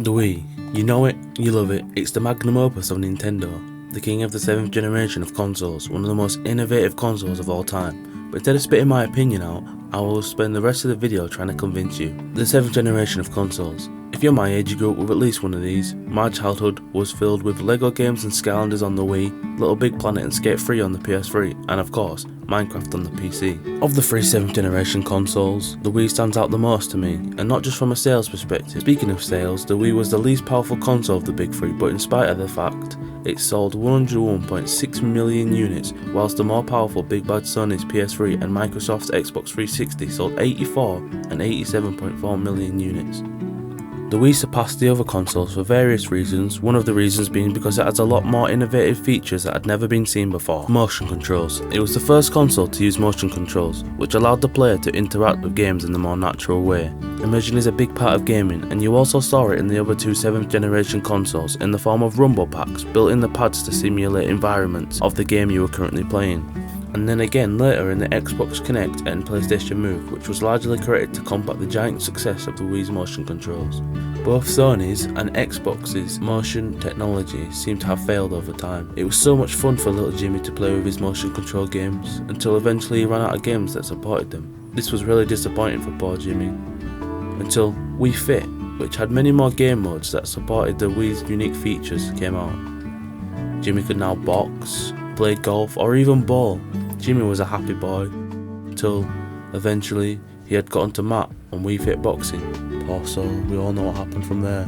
The Wii. You know it, you love it, it's the magnum opus of Nintendo, the king of the 7th generation of consoles, one of the most innovative consoles of all time. But instead of spitting my opinion out, I will spend the rest of the video trying to convince you. The 7th generation of consoles. If you're my age, you grew up with at least one of these. My childhood was filled with LEGO games and Skylanders on the Wii, Little Big Planet and Skate 3 on the PS3, and of course, Minecraft on the PC. Of the three 7th generation consoles, the Wii stands out the most to me, and not just from a sales perspective. Speaking of sales, the Wii was the least powerful console of the big three, but in spite of the fact, it sold 101.6 million units, whilst the more powerful Big Bad Sony's PS3 and Microsoft's Xbox 360 sold 84 and 87.4 million units. The Wii surpassed the other consoles for various reasons, one of the reasons being because it has a lot more innovative features that had never been seen before. Motion controls. It was the first console to use motion controls, which allowed the player to interact with games in a more natural way. Immersion is a big part of gaming, and you also saw it in the other two 7th generation consoles in the form of rumble packs built in the pads to simulate environments of the game you were currently playing. And then again later in the Xbox Kinect and PlayStation Move, which was largely created to combat the giant success of the Wii's motion controls. Both Sony's and Xbox's motion technology seemed to have failed over time. It was so much fun for little Jimmy to play with his motion control games, until eventually he ran out of games that supported them. This was really disappointing for poor Jimmy. Until Wii Fit, which had many more game modes that supported the Wii's unique features, came out. Jimmy could now box, play golf, or even bowl. Jimmy was a happy boy, until eventually he had gotten to Matt on Wii Fit Boxing. Poor soul, we all know what happened from there.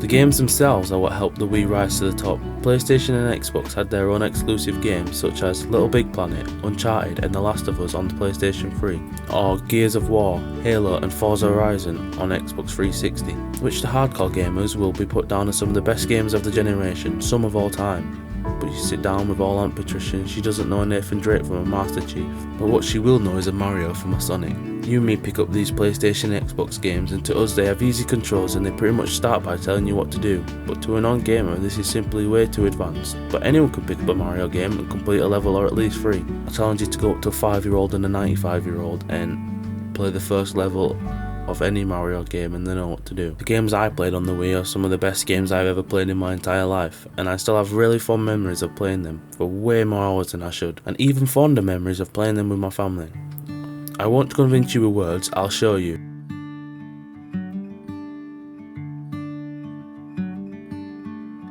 The games themselves are what helped the Wii rise to the top. PlayStation and Xbox had their own exclusive games such as Little Big Planet, Uncharted and The Last of Us on the PlayStation 3, or Gears of War, Halo and Forza Horizon on Xbox 360, which the hardcore gamers will be put down as some of the best games of the generation, some of all time. But you sit down with old Aunt Patricia and she doesn't know a Nathan Drake from a Master Chief, but what she will know is a Mario from a Sonic. You and me pick up these PlayStation and Xbox games, and to us they have easy controls and they pretty much start by telling you what to do, but to a non-gamer this is simply way too advanced. But anyone can pick up a Mario game and complete a level or at least 3. I challenge you to go up to a 5-year-old and a 95-year-old and play the first level of any Mario game and they know what to do. The games I played on the Wii are some of the best games I've ever played in my entire life, and I still have really fond memories of playing them for way more hours than I should, and even fonder memories of playing them with my family. I won't convince you with words, I'll show you.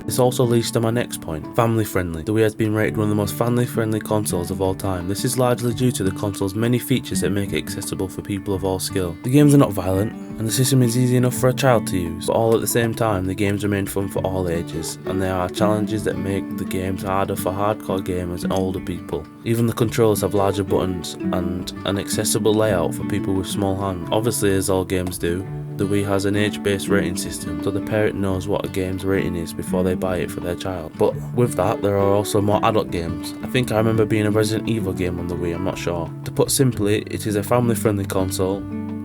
This also leads to my next point, family friendly. The Wii has been rated one of the most family friendly consoles of all time. This is largely due to the console's many features that make it accessible for people of all skill. The games are not violent, and the system is easy enough for a child to use, but all at the same time the games remain fun for all ages, and there are challenges that make the games harder for hardcore gamers and older people. Even the controls have larger buttons and an accessible layout for people with small hands. Obviously, as all games do, the Wii has an age-based rating system, so the parent knows what a game's rating is before they buy it for their child. But with that, there are also more adult games. I think I remember being a Resident Evil game on the Wii, I'm not sure. To put simply, it is a family-friendly console,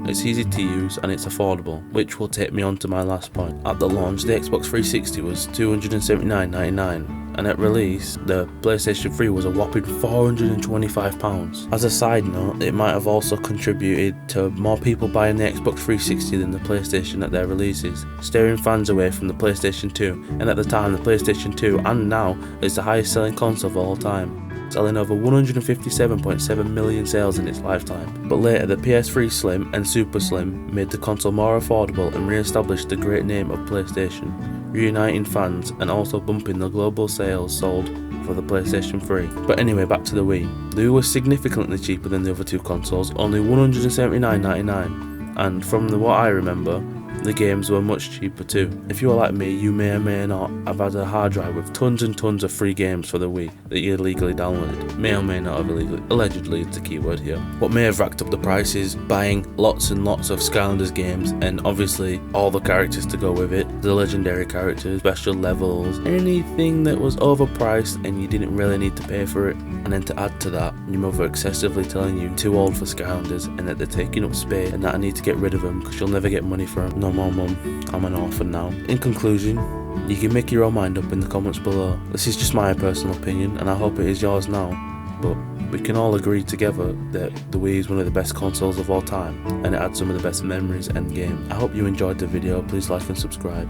it's easy to use and it's affordable, which will take me on to my last point. At the launch, the Xbox 360 was $279.99. and at release, the PlayStation 3 was a whopping £425. As a side note, it might have also contributed to more people buying the Xbox 360 than the PlayStation at their releases, steering fans away from the PlayStation 2, and at the time the PlayStation 2 and now is the highest selling console of all time, selling over 157.7 million sales in its lifetime. But later the PS3 Slim and Super Slim made the console more affordable and re-established the great name of PlayStation, reuniting fans and also bumping the global sales sold for the PlayStation 3. But anyway, back to the Wii. The Wii was significantly cheaper than the other two consoles, only $179.99, and from what I remember, the games were much cheaper too. If you are like me, you may or may not have had a hard drive with tons and tons of free games for the Wii that you illegally downloaded. May or may not have illegally, allegedly it's a keyword here. What may have racked up the prices, buying lots and lots of Skylanders games, and obviously all the characters to go with it, the legendary characters, special levels, anything that was overpriced and you didn't really need to pay for it. And then to add to that, your mother excessively telling you too old for Skylanders and that they're taking up space and that I need to get rid of them because you'll never get money for them. No more mum, I'm an orphan now. In conclusion, you can make your own mind up in the comments below. This is just my personal opinion and I hope it is yours now, but we can all agree together that the Wii is one of the best consoles of all time, and it had some of the best memories and game. I hope you enjoyed the video. Please like and subscribe.